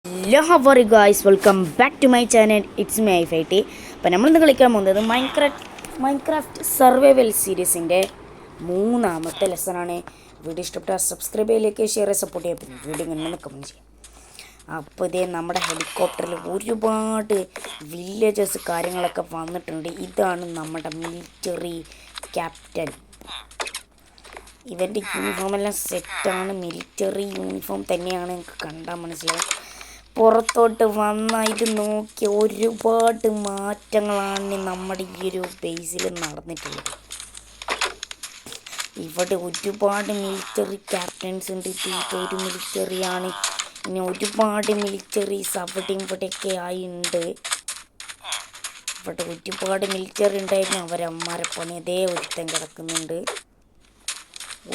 Hello how are guys, welcome back to my channel. It's my fighty. അപ്പോൾ നമ്മളിന്ന് കളിക്കാൻ പോകുന്നത് മൈൻക്രാഫ്റ്റ് സർവൈവൽ സീരീസിൻ്റെ മൂന്നാമത്തെ ലെസണാണ്. വീഡിയോ ഇഷ്ടപ്പെട്ടാൽ സബ്സ്ക്രൈബ് ചെയ്യലേക്ക്, ഷെയർ സപ്പോർട്ട് ചെയ്യാൻ പറ്റും. വീഡിയോ ഇങ്ങനെ കമൻറ്റ് ചെയ്യാം. അപ്പോൾ ഇതേ നമ്മുടെ ഹെലികോപ്റ്ററിൽ ഒരുപാട് വില്ലേജസ് കാര്യങ്ങളൊക്കെ വന്നിട്ടുണ്ട്. ഇതാണ് നമ്മുടെ മിലിറ്ററി ക്യാപ്റ്റൻ. ഇവൻ്റെ യൂണിഫോമെല്ലാം സെറ്റാണ്, മിലിറ്ററി യൂണിഫോം തന്നെയാണ്. എനിക്ക് കണ്ടാൽ മനസ്സിലാവും. പുറത്തോട്ട് വന്നാൽ ഇത് നോക്കി ഒരുപാട് മാറ്റങ്ങളാണ് നമ്മുടെ ഈ ഒരു ബേസിൽ നടന്നിട്ടുള്ളത്. ഇവിടെ ഒരുപാട് മിലിറ്ററി ക്യാപ്റ്റൻസ് ഉണ്ട്. ഇതൊരു മിലിറ്ററിയാണ്. ഇനി ഒരുപാട് മിലിറ്ററീസ് അവിടെയും ഇവിടെയൊക്കെ ആയിട്ടുണ്ട്. ഇവിടെ ഒരുപാട് മിലിറ്ററി ഉണ്ടായിരുന്നു. അവരമ്മാരെ പണി അതേ ഒരുത്തൻ കിടക്കുന്നുണ്ട്.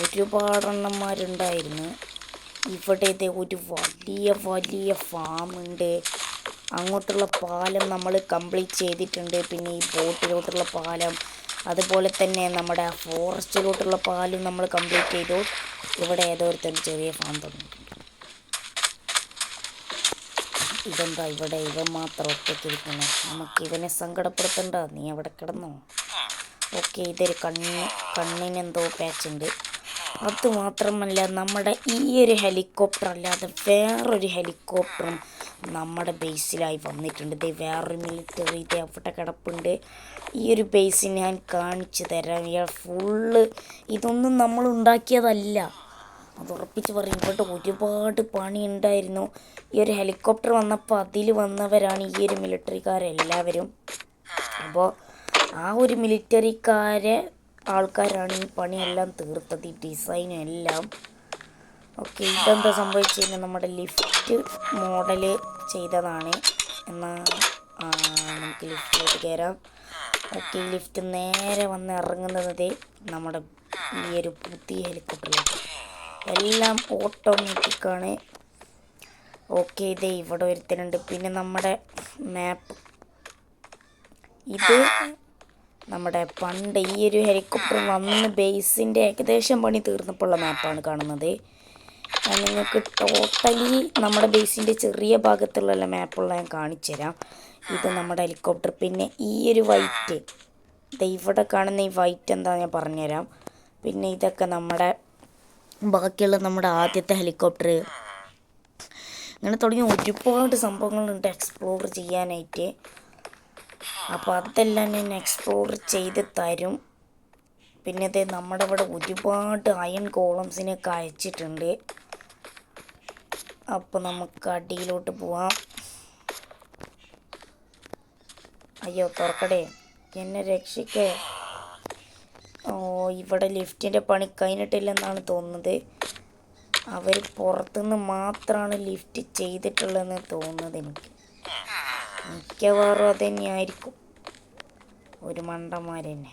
ഒരുപാടെണ്ണന്മാരുണ്ടായിരുന്നു. ഇവിടെ ഇത് ഒരു വലിയ ഫാമുണ്ട്. അങ്ങോട്ടുള്ള പാലം നമ്മൾ കംപ്ലീറ്റ് ചെയ്തിട്ടുണ്ട്. പിന്നെ ഈ ബോട്ടിലോട്ടുള്ള പാലം, അതുപോലെ തന്നെ നമ്മുടെ ഫോറസ്റ്റിലോട്ടുള്ള പാലും നമ്മൾ കംപ്ലീറ്റ് ചെയ്തു. ഇവിടെ ഏതോ ഒരു ചെറിയ ഫാം തുടങ്ങിയിട്ടുണ്ട്. ഇതെന്താ ഇവിടെ ഇവൻ മാത്രം ഒറ്റയ്ക്കിരിക്കണം? നമുക്ക് ഇവനെ സങ്കടപ്പെടുത്തണ്ട, നീ അവിടെ കിടന്നോ. ഓക്കെ, ഇതൊരു കണ്ണിനെന്തോ പാച്ചുണ്ട്. അതുമാത്രമല്ല, നമ്മുടെ ഈ ഒരു ഹെലികോപ്റ്റർ അല്ലാതെ വേറൊരു ഹെലികോപ്റ്ററും നമ്മുടെ ബേസിലായി വന്നിട്ടുണ്ട്. ഇത് വേറൊരു മിലിറ്ററി ഇത് അവിടെ കിടപ്പുണ്ട്. ഈ ഒരു ബേസ് ഞാൻ കാണിച്ചു തരാം. ഫുള്ള് ഇതൊന്നും നമ്മൾ ഉണ്ടാക്കിയതല്ല, അത് ഉറപ്പിച്ച് പറയും. ഇവിടെ ഒരുപാട് പണി ഉണ്ടായിരുന്നു. ഈ ഒരു ഹെലികോപ്റ്റർ വന്നപ്പോൾ അതിൽ വന്നവരാണ് ഈ ഒരു മിലിറ്ററിക്കാരെല്ലാവരും. അപ്പോൾ ആ ഒരു മിലിറ്ററിക്കാരെ ആൾക്കാരാണ് ഈ പണിയെല്ലാം തീർത്തത്, ഈ ഡിസൈനും എല്ലാം. ഓക്കെ, ഇതെന്താ സംഭവിച്ചത്? നമ്മുടെ ലിഫ്റ്റ് മോഡൽ ചെയ്തതാണ്. എന്നാൽ നമുക്ക് ലിഫ്റ്റിലോട്ട് കയറാം. ഓക്കെ, ലിഫ്റ്റ് നേരെ വന്ന് ഇറങ്ങുന്നത് നമ്മുടെ ഈ ഒരു പുതിയ ഹെലികോപ്റ്ററിലേക്ക്. എല്ലാം ഓട്ടോമാറ്റിക്കാണ്. ഓക്കെ, ഇതേ ഇവിടെ ഒരുത്തനുണ്ട്. പിന്നെ നമ്മുടെ മാപ്പ്, ഇത് നമ്മുടെ പണ്ട് ഈ ഒരു ഹെലികോപ്റ്റർ വന്ന് ബേസിൻ്റെ ഏകദേശം പണി തീർന്നപ്പോഴുള്ള മാപ്പാണ് കാണുന്നത്. ഞാൻ നിങ്ങൾക്ക് ടോട്ടലി നമ്മുടെ ബേസിൻ്റെ ചെറിയ ഭാഗത്തുള്ള മാപ്പുള്ള ഞാൻ കാണിച്ചു തരാം. ഇത് നമ്മുടെ ഹെലികോപ്റ്റർ. പിന്നെ ഈ ഒരു വൈറ്റ്, ഇവിടെ കാണുന്ന ഈ വൈറ്റ് എന്താ ഞാൻ പറഞ്ഞുതരാം. പിന്നെ ഇതൊക്കെ നമ്മുടെ ബാക്കിയുള്ള നമ്മുടെ ആദ്യത്തെ ഹെലികോപ്റ്റർ. ഇങ്ങനെ തുടങ്ങി ഒരുപാട് സംഭവങ്ങളുണ്ട് എക്സ്പ്ലോർ ചെയ്യാനായിട്ട്. അപ്പോൾ അതെല്ലാം ഞാൻ എക്സ്പ്ലോർ ചെയ്ത് തരും. പിന്നെ ഇത് നമ്മുടെ ഇവിടെ ഒരുപാട് അയൺ കോളംസിനൊക്കെ അയച്ചിട്ടുണ്ട്. അപ്പോൾ നമുക്ക് അടിയിലോട്ട് പോവാം. അയ്യോ, തുറക്കടേ, എന്നെ രക്ഷിക്കേ. ഇവിടെ ലിഫ്റ്റിൻ്റെ പണി കഴിഞ്ഞിട്ടില്ലെന്നാണ് തോന്നുന്നത്. അവർ പുറത്തുനിന്ന് മാത്രമാണ് ലിഫ്റ്റ് ചെയ്തിട്ടുള്ളതെന്ന് തോന്നുന്നത്. എനിക്ക് മിക്കവാറും അത് തന്നെയായിരിക്കും. ഒരു മണ്ടന്മാർ തന്നെ.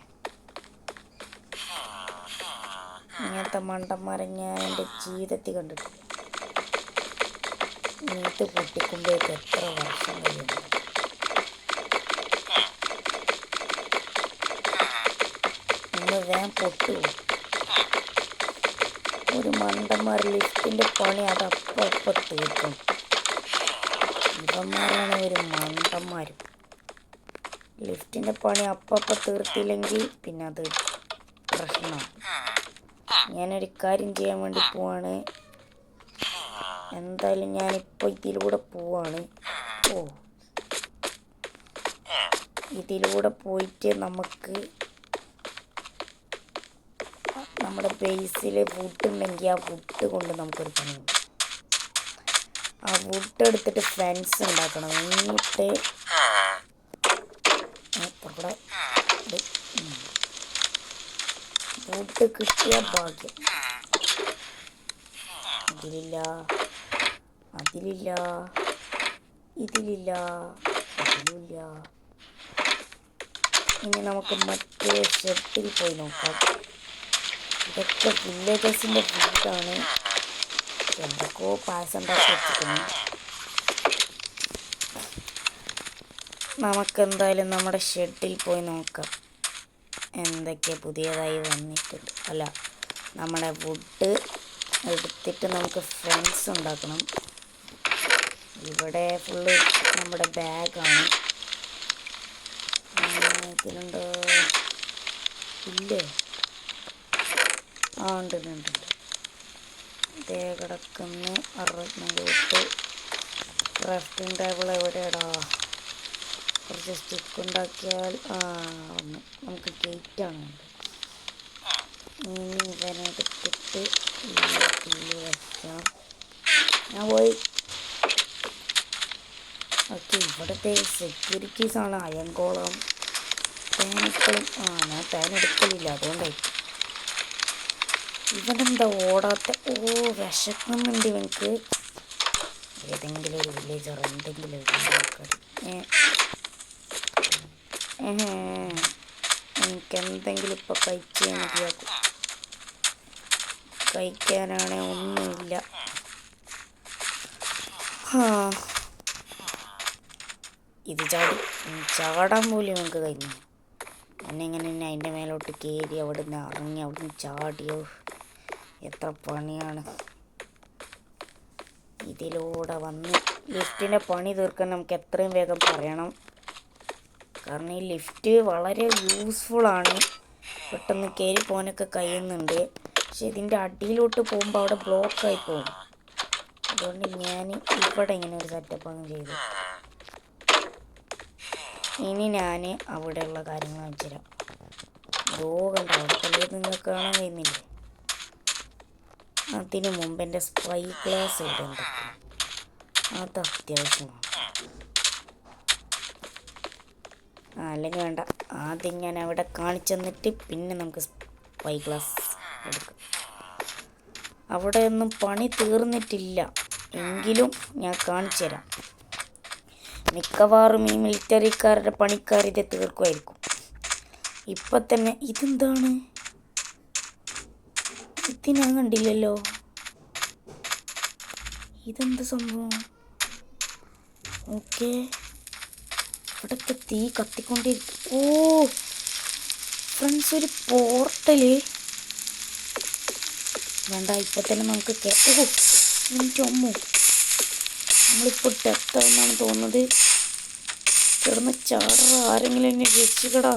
ഇങ്ങനത്തെ മണ്ടന്മാരെ ഞാൻ എൻ്റെ ജീവിതത്തിൽ കണ്ടിട്ടില്ല. ഇത് പൊട്ടിക്കുമ്പോഴേക്ക് എത്ര വർഷം കഴിയുന്നു. നിങ്ങൾ വേഗം പൊട്ടുക. ഒരു മണ്ടന്മാർ ലിഫ്റ്റിൻ്റെ പണി അത് അപ്പം തീർക്കും. ഇവന്മാരാണ് ഒരു മണ്ടന്മാർ. ലിഫ്റ്റിൻ്റെ പണി അപ്പം തീർത്തില്ലെങ്കിൽ പിന്നെ അത് പ്രശ്നമാണ്. ഞാനൊരു കാര്യം ചെയ്യാൻ വേണ്ടി പോവാണ്. എന്തായാലും ഞാനിപ്പോൾ ഇതിലൂടെ പോവാണ്. ഇതിലൂടെ പോയിട്ട് നമുക്ക് നമ്മുടെ ബേസിൽ വുഡ് ഉണ്ടെങ്കിൽ ആ വുഡ് കൊണ്ട് നമുക്കൊരു പണിയുണ്ട്. ആ വുഡ് എടുത്തിട്ട് ഫെൻസ് ഉണ്ടാക്കണം. എന്നിട്ട് വുഡ് കിട്ടിയ ഭാഗ്യം. ഇതിലില്ല, ഇതിലില്ല. ഇനി നമുക്ക് മറ്റേ ഷെഡിൽ പോയി നോക്കാം. ഇതൊക്കെ വില്ലേജസിൻ്റെ വീടാണ്. എന്തൊക്കെയോ പായസം ഉണ്ടാക്കി വെച്ചിരിക്കുന്നു. നമുക്കെന്തായാലും നമ്മുടെ ഷെഡിൽ പോയി നോക്കാം എന്തൊക്കെ പുതിയതായി വന്നിട്ടുണ്ട്. അല്ല, നമ്മുടെ വുഡ് എടുത്തിട്ട് നമുക്ക് ഫെൻസ് ഉണ്ടാക്കണം. ഇവിടെ ഫുള്ള് നമ്മുടെ ബാഗാണ്. ഇതിലുണ്ടോ? ഇല്ലേ? ആ ഉണ്ട് ഉണ്ട് ഉണ്ട്. ഇതേ കിടക്കുന്ന 64 ക്രാഫ്റ്റിംഗ് ടേബിൾ എവിടെയാടാ? കുറച്ച് സ്റ്റിക്ക് ഉണ്ടാക്കിയാൽ ഒന്ന് നമുക്ക് ഗേറ്റാണ് വേണ്ടത്. ഇനി ഇവനെടുത്തിട്ട് വെക്കാം. ഞാൻ പോയി. ഓക്കെ, ഇവിടുത്തെ സെക്യൂരിറ്റീസാണ് അയങ്കോളം. തേനെപ്പോഴും ഞാൻ തേനെടുക്കലില്ല, അതുകൊണ്ടായിരിക്കും. ഇവനെന്താ ഓടാത്ത? വിശക്കുന്നുണ്ട് ഇവനക്ക്. ഏതെങ്കിലും ഒരു വില്ലേജർ എന്തെങ്കിലും ഒരു ആൾക്കാർ. എനിക്കെന്തെങ്കിലും ഇപ്പോൾ കഴിച്ചേ മതിയാക്കും. കഴിക്കാനാണെ ഒന്നുമില്ല. ഇത് ചാടാൻ പോലും നമുക്ക് കഴിഞ്ഞു. എന്നെങ്ങനെ അതിൻ്റെ മേലോട്ട് കയറി അവിടെ നിന്ന് ഇറങ്ങി അവിടെ നിന്ന് ചാടിയോ? എത്ര പണിയാണ്. ഇതിലൂടെ വന്ന് ലിഫ്റ്റിൻ്റെ പണി തീർക്കാൻ നമുക്ക് എത്രയും വേഗം പറയണം. കാരണം ഈ ലിഫ്റ്റ് വളരെ യൂസ്ഫുള്ളാണ്. പെട്ടെന്ന് കയറി പോകാനൊക്കെ കഴിയുന്നുണ്ട്. പക്ഷെ ഇതിൻ്റെ അടിയിലോട്ട് പോകുമ്പോൾ അവിടെ ബ്ലോക്കായി പോകും. അതുകൊണ്ട് ഞാൻ ഇവിടെ ഇങ്ങനെ ഒരു സെറ്റപ്പ് അങ്ങ് ചെയ്തു. ഇനി ഞാൻ അവിടെയുള്ള കാര്യങ്ങൾ വെച്ചുതരാം. കണ്ട അവിടെ കല്ലിൽ നിങ്ങൾക്ക് കാണാൻ കഴിയുന്നില്ലേ? അതിന് മുമ്പ് എൻ്റെ സ്പൈ ഗ്ലാസ് ഇവിടെ എന്തൊക്കെ അത് അത്യാവശ്യമാണ്. അല്ലെങ്കിൽ വേണ്ട, ആദ്യം ഞാൻ അവിടെ കാണിച്ചു തന്നിട്ട് പിന്നെ നമുക്ക് സ്പൈ ഗ്ലാസ് എടുക്കാം. അവിടെ ഒന്നും പണി തീർന്നിട്ടില്ല എങ്കിലും ഞാൻ കാണിച്ചു തരാം. മിക്കവാറും ഈ മിലിറ്ററിക്കാരുടെ പണിക്കാർ ഇത് തീർക്കുമായിരിക്കും. ഇപ്പം തന്നെ ഇതെന്താണ്? ഇത് ഞാൻ കണ്ടില്ലല്ലോ. ഇതെന്ത് സംഭവം? ഓക്കെ, ഇവിടൊക്കെ തീ കത്തിക്കൊണ്ടിരിക്കും. ഫ്രണ്ട്സ്, ഒരു പോർട്ടല് വേണ്ട. ഇപ്പം തന്നെ നമുക്ക് എനിക്ക് അമ്മോ, നമ്മളിപ്പോൾ ഡെത്താണെന്നാണ് തോന്നുന്നത്. കിടന്ന് ചാട, ആരെങ്കിലും എന്നെ രക്ഷിക്കടാ.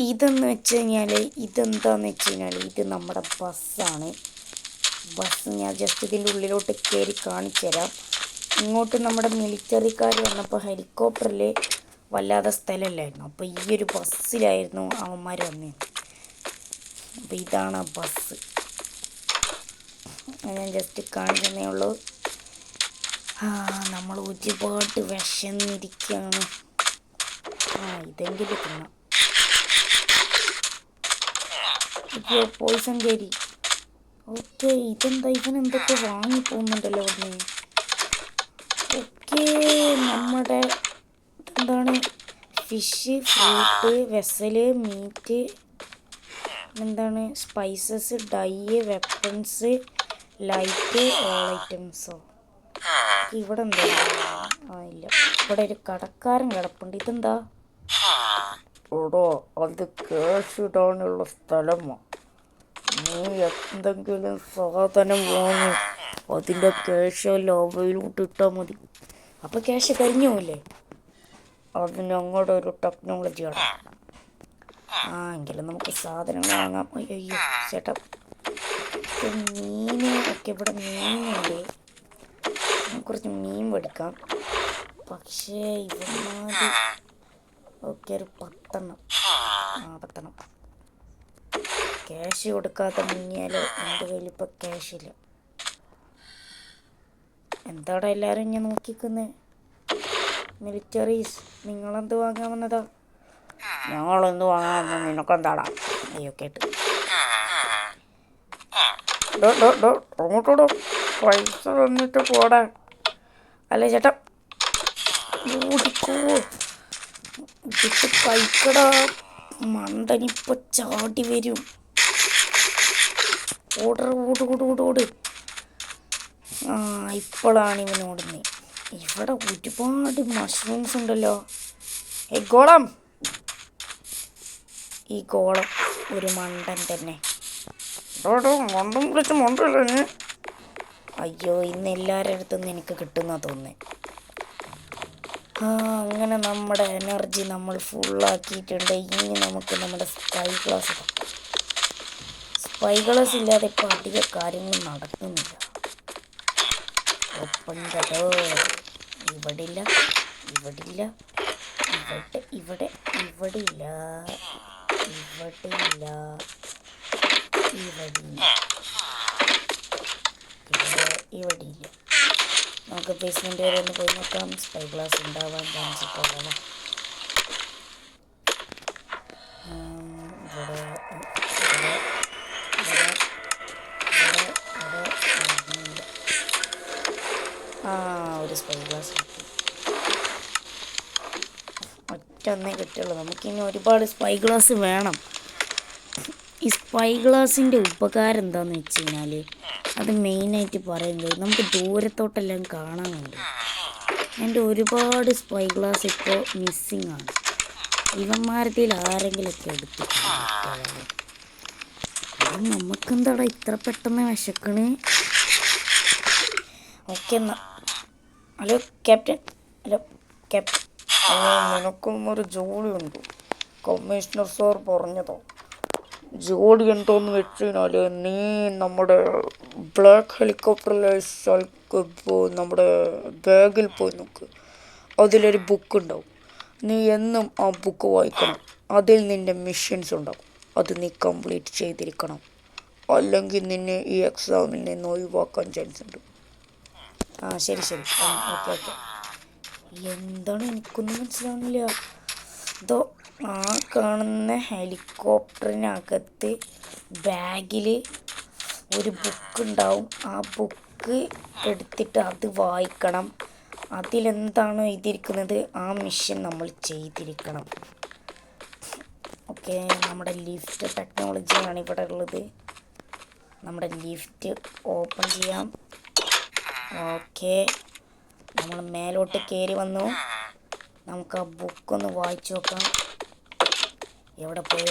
ഇതെന്ന് വെച്ച് കഴിഞ്ഞാൽ ഇതെന്താന്ന് വെച്ച് കഴിഞ്ഞാൽ ഇത് നമ്മുടെ ബസ്സാണ്. ബസ് ഞാൻ ജസ്റ്റ് ഇതിൻ്റെ ഉള്ളിലോട്ട് കയറി കാണിച്ചു തരാം. ഇങ്ങോട്ട് നമ്മുടെ മിലിറ്ററിക്കാർ വന്നപ്പോൾ ഹെലികോപ്റ്ററിൽ വല്ലാതെ സ്ഥലമില്ലായിരുന്നു. അപ്പോൾ ഈ ഒരു ബസ്സിലായിരുന്നു അവന്മാർ വന്നത്. അപ്പോൾ ഇതാണ് ആ ബസ്. ഞാൻ ജസ്റ്റ് കാണിച്ചതേ ഉള്ളൂ. നമ്മൾ ഒരുപാട് വിശന്നിരിക്കുകയാണ്. ഇതെങ്കിലും തിന്നാം. ഇപ്പോൾ പോയിസൺ കയറി. ഓക്കെ, ഇതെന്താ? ഇവനെന്തൊക്കെ വാങ്ങി പോകുന്നുണ്ടല്ലോ അവിടുന്ന്. ഓക്കെ, നമ്മുടെ ഇതെന്താണ്? ഫിഷ്, ഫ്രൂട്ട്, വെസല്, മീറ്റ്, എന്താണ്? Spices, dye, weapons, light, all ഐറ്റംസോ. ഇവിടെ എന്താ? ഇല്ല, ഇവിടെ ഒരു കടക്കാരൻ കിടപ്പുണ്ട്. ഇതെന്താ? ഓടോ, അത് ക്യാഷ് ഇടാനുള്ള സ്ഥലമാണ്. നീ എന്തെങ്കിലും സാധനം വാങ്ങി അതിൻ്റെ ക്യാഷ് ലാഭയിലോട്ട് ഇട്ടാൽ മതി. അപ്പോൾ ക്യാഷ് കഴിഞ്ഞു പോവില്ലേ? അത് ഞങ്ങളുടെ ഒരു ടെക്നോളജിയാണ്. എങ്കിലും നമുക്ക് സാധനങ്ങൾ വാങ്ങാം. അയ്യോ ചേട്ടാ, മീൻ ഒക്കെ ഇവിടെ മീനുണ്ട്. കുറച്ച് മീൻ മേടിക്കാം. പക്ഷേ ഇവന്മാർ ഓക്കെ ഒരു 10 ക്യാഷ് കൊടുക്കാതെ മുങ്ങിയാലോ? എൻ്റെ കയ്യിൽ ഇപ്പോൾ ക്യാഷില്ല. എന്താടാ എല്ലാവരും ഞാൻ നോക്കിക്കുന്നത്? മിലിറ്ററീസ്, നിങ്ങളെന്ത് വാങ്ങാൻ വന്നതാ? ഞങ്ങളെന്ത് വാങ്ങാൻ വന്നത്? നിനക്കെന്താടാ? അയ്യോ കേട്ട്. അങ്ങോട്ടോടോ, പൈസ തന്നിട്ട് പോടാ. അല്ലേ ചേട്ടാ, ഓടിക്കോ, ഇതിട്ട് കഴിക്കടാ. മണ്ടനിപ്പോ ചാടി വരും. ഓട്. ഇപ്പോഴാണ് ഇവൻ ഓടുന്നത്. ഇവിടെ ഒരുപാട് മഷ്റൂംസ് ഉണ്ടല്ലോ. ഈ ഗോളം ഒരു മണ്ടൻ തന്നെ. മണ്ടും വിളിച്ച് മണ്ടല്ലേ? അയ്യോ ഇന്ന് എല്ലാവരുടെ അടുത്തുനിന്ന് എനിക്ക് കിട്ടുന്ന തോന്നുന്നത്. അങ്ങനെ നമ്മുടെ എനർജി നമ്മൾ ഫുള്ളാക്കിയിട്ടുണ്ട്. ഇനി നമുക്ക് നമ്മുടെ സ്പൈ ഗ്ലാസ് ഇല്ലാതെ ഇപ്പോൾ അധിക കാര്യങ്ങൾ നടക്കുന്നില്ല. Open the door. ഇവിടില്ല, ഇവിടില്ല, ഇവിടെ ഇവിടില്ല, ഇവിടില്ല, ഇവിടില്ല. നമുക്ക് ബേസ്മെൻറ്റ് വരെ ഒന്ന് പോയി നോക്കാം. സ്പൈ ഗ്ലാസ് ഉണ്ടാവാൻ ചാൻസ് കുറവാണ്. ഒരു സ്പൈ ഗ്ലാസ് കിട്ടി. ഒറ്റൊന്നേ കിട്ടുള്ളൂ. നമുക്കിനി ഒരുപാട് സ്പൈ ഗ്ലാസ് വേണം. ഈ സ്പൈ ഗ്ലാസിൻ്റെ ഉപകാരം എന്താണെന്ന് വെച്ച് കഴിഞ്ഞാൽ അത് മെയിനായിട്ട് പറയുന്നത് നമുക്ക് ദൂരത്തോട്ടെല്ലാം കാണാനുണ്ട്. എൻ്റെ ഒരുപാട് സ്പൈ ഗ്ലാസ് ഇപ്പോൾ മിസ്സിങ് ആണ്. ഇവന്മാരത്തിൽ ആരെങ്കിലുമൊക്കെ എടുത്തിട്ടുണ്ട്. നമുക്കെന്താടാ ഇത്ര പെട്ടെന്ന് വിശക്കണ്? ഓക്കെ എന്നാ. Hello captain. ഹലോ ക്യാപ്റ്റൻ, നിനക്കൊന്നൊരു ജോലിയുണ്ട്. കമ്മീഷണർ സാർ പറഞ്ഞതോ. ജോലി എന്തോന്ന് വെച്ച് കഴിഞ്ഞാൽ നീ നമ്മുടെ ബ്ലാക്ക് ഹെലികോപ്റ്ററിലെ നമ്മുടെ ബാഗിൽ പോയി നോക്ക്. അതിലൊരു ബുക്ക് ഉണ്ടാവും. നീ എന്നും ആ ബുക്ക് വായിക്കണം. അതിൽ നിൻ്റെ മിഷൻസ് ഉണ്ടാവും. അത് നീ കംപ്ലീറ്റ് ചെയ്തിരിക്കണം. അല്ലെങ്കിൽ നിന്നെ ഈ എക്സാമിൽ നിന്ന് ഒഴിവാക്കാൻ ചാൻസ് ഉണ്ട്. ശരി ശരി. Okay okay. എന്താണ് എനിക്കൊന്നും മനസ്സിലാവുന്നില്ല. ഇതോ ആ കാണുന്ന ഹെലികോപ്റ്ററിനകത്ത് ബാഗിൽ ഒരു ബുക്ക് ഉണ്ടാവും. ആ ബുക്ക് എടുത്തിട്ട് അത് വായിക്കണം. അതിലെന്താണോ എഴുതിയിരിക്കുന്നത് ആ മിഷൻ നമ്മൾ ചെയ്തിരിക്കണം. ഓക്കെ, നമ്മുടെ ലിഫ്റ്റ് ടെക്നോളജിയാണ് ഇവിടെ ഉള്ളത്. നമ്മുടെ ലിഫ്റ്റ് ഓപ്പൺ ചെയ്യാം. ഓക്കെ, നമ്മൾ മേലോട്ട് കയറി വന്നു. നമുക്ക് ആ ബുക്കൊന്ന് വായിച്ചു നോക്കാം. എവിടെ പോയി?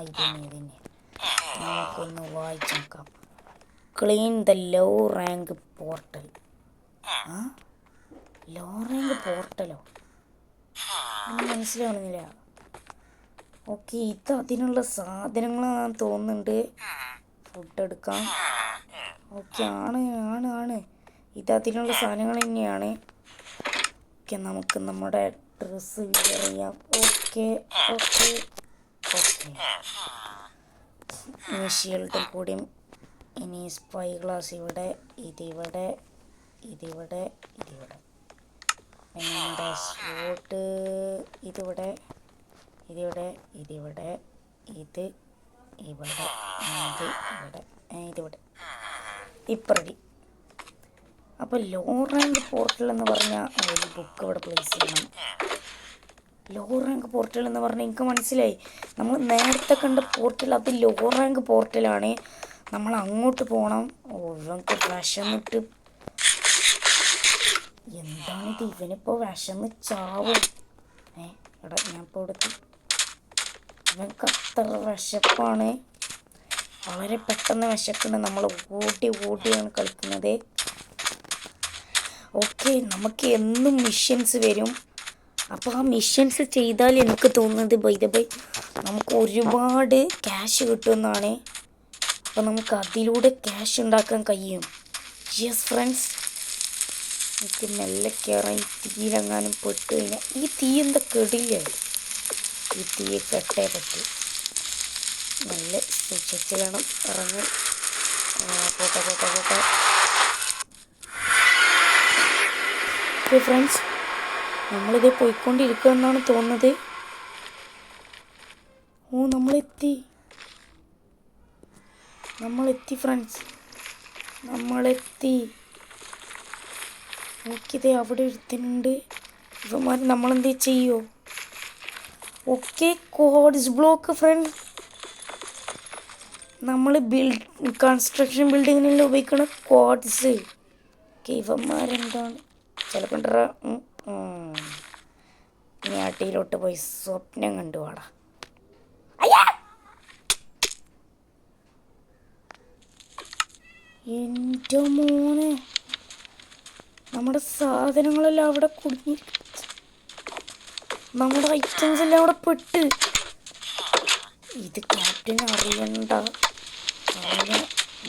ഇതിനെ നമുക്കൊന്ന് വായിച്ചു നോക്കാം. Clean the low rank portal. Low rank പോർട്ടലോ? ഒന്നും മനസ്സിലാവുന്നില്ല. ഓക്കെ, ഇത് അതിനുള്ള സാധനങ്ങളാണെന്ന് തോന്നുന്നുണ്ട്. ഫുഡ് എടുക്കാം. ഓക്കെ, ആണ് ഇത് അതിനുള്ള സാധനങ്ങൾ തന്നെയാണ്. ഓക്കെ, നമുക്ക് നമ്മുടെ ഡ്രസ്സ് ചെയ്യാം. ഓക്കെ ഇനി ഷീൽഡ് കൂടിയും. ഇനി സ്പൈ ഗ്ലാസ് ഇതിവിടെ. പിന്നെ നമ്മുടെ സ്പോട്ട് ഇതിവിടെ. ഇപ്പം റെഡി. അപ്പോൾ ലോ റാങ്ക് പോർട്ടൽ എന്ന് പറഞ്ഞാൽ ഒരു ബുക്ക് ഇവിടെ പ്ലേസ് ചെയ്യണം. ലോ റാങ്ക് പോർട്ടൽ എന്ന് പറഞ്ഞാൽ എനിക്ക് മനസ്സിലായി. നമ്മൾ നേരത്തെ കണ്ട പോർട്ടൽ അത് ലോ റാങ്ക് പോർട്ടലാണ്. നമ്മൾ അങ്ങോട്ട് പോകണം. നമുക്ക് വിശന്നിട്ട് എന്താണിത്? ഇവനിപ്പോൾ വിശന്ന് ചാവും. എടാ ഞാനിപ്പോൾ എടുത്ത്. ഇവർക്ക് അത്ര വിശപ്പാണ്. വളരെ പെട്ടെന്ന് വിശക്കുന്നുണ്ട്. നമ്മൾ ഓടിയാണ് കളിക്കുന്നത്. ഓക്കെ, നമുക്ക് എന്നും മിഷൻസ് വരും. അപ്പോൾ ആ മിഷൻസ് ചെയ്താൽ എനിക്ക് തോന്നുന്നത് ബൈ നമുക്ക് ഒരുപാട് ക്യാഷ് കിട്ടുമെന്നാണ്. അപ്പോൾ നമുക്ക് അതിലൂടെ ക്യാഷ് ഉണ്ടാക്കാൻ കഴിയും. യെസ് ഫ്രണ്ട്സ്, എനിക്ക് മെല്ലെ കയറാൻ. തീയിലെങ്ങാനും പെട്ട് കഴിഞ്ഞാൽ ഈ തീ എന്താ കെടില്ലേ? ഈ തീയെ കെട്ടേ പറ്റും. നല്ല സൂക്ഷിച്ച് വേണം ഇറങ്ങി. പോട്ടെ. ഓക്കെ ഫ്രണ്ട്സ്, നമ്മളിത് പോയിക്കൊണ്ടിരിക്കുക എന്നാണ് തോന്നുന്നത്. നമ്മളെത്തി ഫ്രണ്ട്സ്, നമ്മളെത്തി. നോക്കിയതേ അവിടെ ഒരുത്തനുണ്ട്. ഇവന്മാർ നമ്മളെന്ത് ചെയ്യുമോ? Okay, codes block friends. നമ്മൾ കൺസ്ട്രക്ഷൻ ബിൽഡിങ്ങിനെല്ലാം ഉപയോഗിക്കുന്ന കോഡ്സ്. ഓക്കെ, ഇവന്മാരെന്താണ് ചിലപ്പോൾ ഞാട്ടിയിലോട്ട് പോയി സ്വപ്നം കണ്ടു വാടാ. എൻ്റെ മോനെ, നമ്മുടെ സാധനങ്ങളെല്ലാം അവിടെ കുടുങ്ങി, നമ്മുടെ ഐറ്റംസ് എല്ലാം അവിടെ പെട്ട്. ഇത് ക്യാപ്റ്റൻ അറിയണ്ട.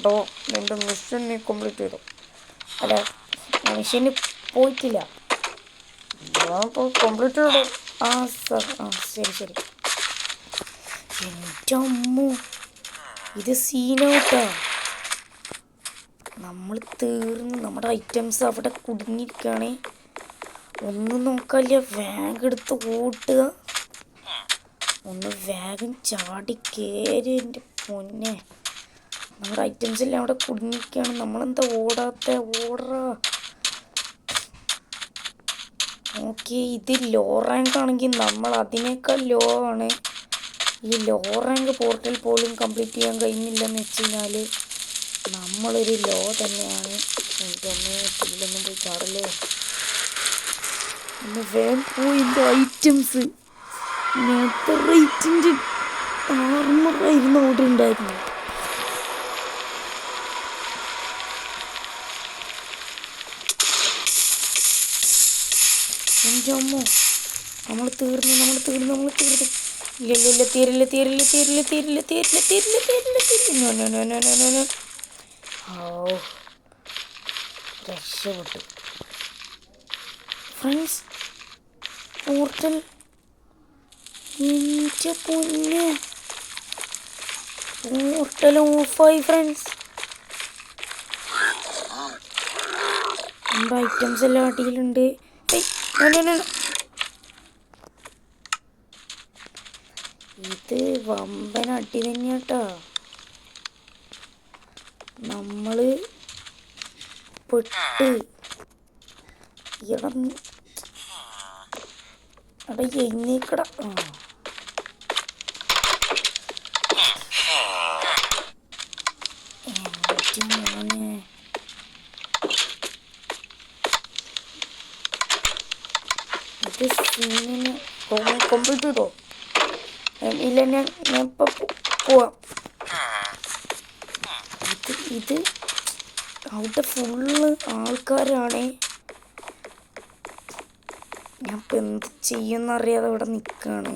ഡോ എൻ്റെ മിഷൻ നീ കംപ്ലീറ്റ് ചെയ്തു. അല്ല, മിഷന് പോയിട്ടില്ല, ഞാൻ കംപ്ലീറ്റ് ചെയ്തു. ആ സാർ, ആ ശരി. എൻ്റെ അമ്മോ, ഇത് സീനോട്ടാ. നമ്മൾ തീർന്ന്, നമ്മുടെ ഐറ്റംസ് അവിടെ കുടുങ്ങിയിരിക്കുകയാണേ. ഒന്നും നോക്കാല്ല, വേഗം എടുത്ത് ഓട്ടുക. ഒന്ന് വേഗം ചാടി കയറി. എൻ്റെ പൊന്നെ, നമ്മുടെ ഐറ്റംസ് എല്ലാം അവിടെ കുടുങ്ങിയിരിക്കുകയാണ്. നമ്മളെന്താ ഓടാ. ഓക്കെ, ഇത് ലോ റാങ്ക് ആണെങ്കിൽ നമ്മൾ അതിനേക്കാൾ ലോ ആണ്. ഈ ലോ റാങ്ക് പോർട്ടൽ പോലും കംപ്ലീറ്റ് ചെയ്യാൻ കഴിഞ്ഞില്ലെന്ന് വെച്ച് കഴിഞ്ഞാൽ നമ്മളൊരു ലോ തന്നെയാണ്. എനിക്കൊന്ന് ടീലൊന്നും പോയി ചാടല്ലേ. ഒന്ന് വേഗം പോയി എൻ്റെ ഐറ്റംസ്. നേരത്തെ റേറ്റിൻ്റെ 600 അവിടെ ഉണ്ടായിരുന്നു. എൻ്റെ അമ്മോ, നമ്മൾ തീർന്നു. ഇല്ല, തീരില്ല. രക്ഷപ്പെട്ടു ഫ്രണ്ട്സ്. പോർട്ടൽ, എൻ്റെ പൊന്നെ, പോർട്ടൽ ഓഫായി ഫ്രണ്ട്സ്. നമ്മുടെ ഐറ്റംസ് എല്ലാം അടിയിലുണ്ട്. ഇത് വമ്പൻ അടി തന്നെയാട്ടാ. നമ്മള് പെട്ട് എഴുന്നേക്കട. മോനെ, ഇത് സീനിന് കംപ്ലീറ്റ് ചെയ്തോ? ഇല്ല, ഞാൻ ഇപ്പം പോവാം. ഇത് അവിടെ ഫുള്ള് ആൾക്കാരാണേ. ഞാൻ ഇപ്പം എന്ത് ചെയ്യുമെന്നറിയാതെ അവിടെ നിൽക്കുകയാണ്.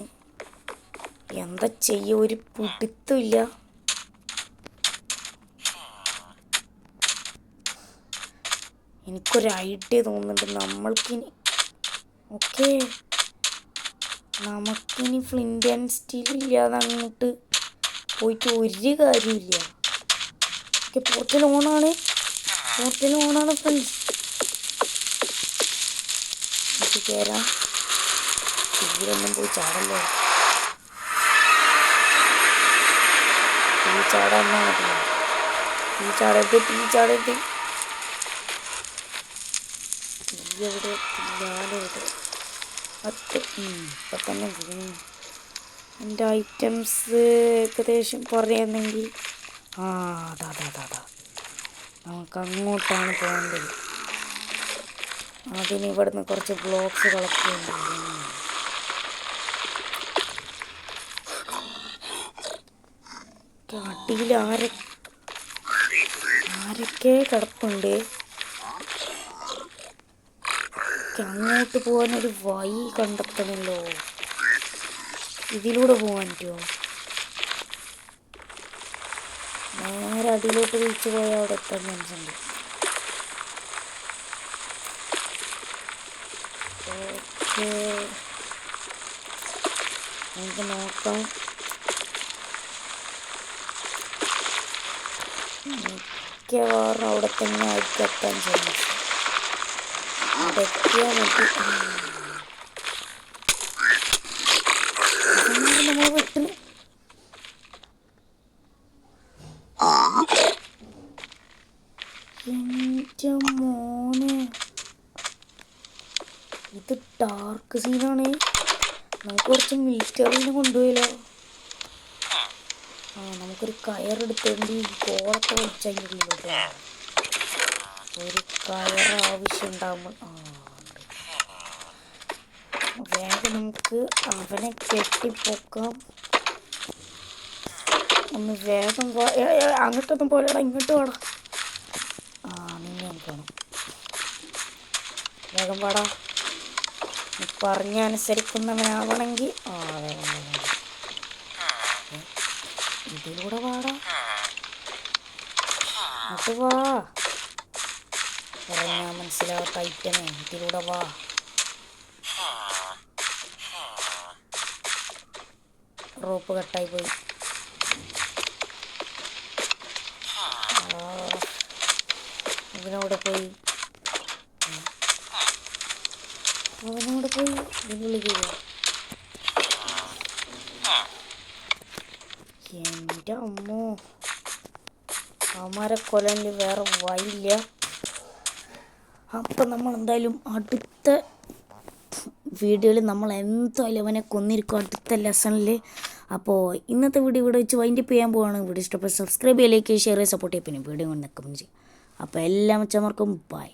എന്താ ചെയ്യുക, ഒരു പിടുത്തമില്ല. എനിക്കൊരു ഐഡിയ തോന്നുന്നുണ്ട്. നമുക്കിനി ഫ്ലിൻ്റ് ആൻഡ് സ്റ്റീൽ ഇല്ലാതെ അങ്ങോട്ട് പോയിട്ട് ഒരു കാര്യമില്ല. ഓക്കെ, പോർട്ടൽ ഓണാണ് ഫ്രണ്ട്സ്. എനിക്ക് കയറാം. തീരൊന്നും പോയി ചാടല്ലോ. ചാടാൻ പറ്റില്ല. തീ ചാടരുത്. എവിടെ ഞാനെവിടെ ഇപ്പം തന്നെ വീണു. എൻ്റെ ഐറ്റംസ് ഏകദേശം പറയുന്നെങ്കിൽ അതാ നമുക്ക് അങ്ങോട്ടാണ് പോകേണ്ടത്. അതിന് ഇവിടുന്ന് കുറച്ച് ബ്ലോക്സ് കളക്ട് ചെയ്യുന്നുണ്ട്. അടിയിൽ ആരൊക്കെ കിടപ്പുണ്ട്. അങ്ങോട്ട് പോകാനൊരു വഴി കണ്ടെത്തണമല്ലോ. ഇതിലൂടെ പോകാൻ പറ്റുമോ? നേരെ അടിയിലോട്ട് തിരിച്ചു പോയാൽ അവിടെ എത്താൻ ചാൻസുണ്ട്. ഓക്കെ, നമുക്ക് നോക്കാം. മിക്കവാറും അവിടെ തന്നെ ആയിരിക്കും എത്താൻ ചാൻസ്. അതെത്തിയാൽ മതി. നമ്മൾ വെട്ടുന്നു. എൻ്റെ മോനെ, ഇത് ഡാർക്ക് സീനാണ്. നമുക്ക് കുറച്ച് മിലിറ്ററിനെ കൊണ്ടുപോയല്ലോ. നമുക്കൊരു കയറെടുത്തേണ്ടി കോളൊക്കെ വലിച്ചതിൻ്റെ ഒരു കയർ ആവശ്യം ഉണ്ടാകുമ്പോൾ വേഗം നമുക്ക് അവനെ കെട്ടിപ്പൊക്കാം. ഒന്ന് വേഗം അങ്ങോട്ടൊന്നും പോലെടാ, ഇങ്ങോട്ട് വേണം. കാണിക്കണം. വേഗം പാടാ. നീ പറഞ്ഞനുസരിക്കുന്നവനാവണമെങ്കിൽ വേഗം വേഗം ഇതിലൂടെ പാടാ. അത് വാ, പറഞ്ഞാൽ മനസ്സിലാവാത്ത ഐറ്റമേ, ഇതിലൂടെ വാ. റോപ്പ് കട്ടായി പോയി. അവനോട് പോയി വിളിക്കുക. എൻ്റെ അമ്മോ, അവന്മാരെ കൊല്ലല് വേറെ വഴിയില്ല. അപ്പം നമ്മൾ എന്തായാലും അടുത്ത വീഡിയോയിൽ നമ്മൾ എന്തായാലും അവനെ കൊന്നിരിക്കും, അടുത്ത ലെസണിൽ. അപ്പോൾ ഇന്നത്തെ വീഡിയോ ഇവിടെ വെച്ച് വൈൻഡപ്പ് ചെയ്യാൻ പോവാണ്. വീഡിയോ ഇഷ്ടപ്പെട്ട് സബ്സ്ക്രൈബ് ചെയ്യുക, ലൈക്ക് ചെയ്യുക, ഷെയർ ചെയ്യുക, സപ്പോർട്ട് ചെയ്യുക. പിന്നെ വീഡിയോ കൊണ്ട് നിൽക്കും ചെയ്യും. അപ്പോൾ എല്ലാ മച്ചന്മാർക്കും ബൈ.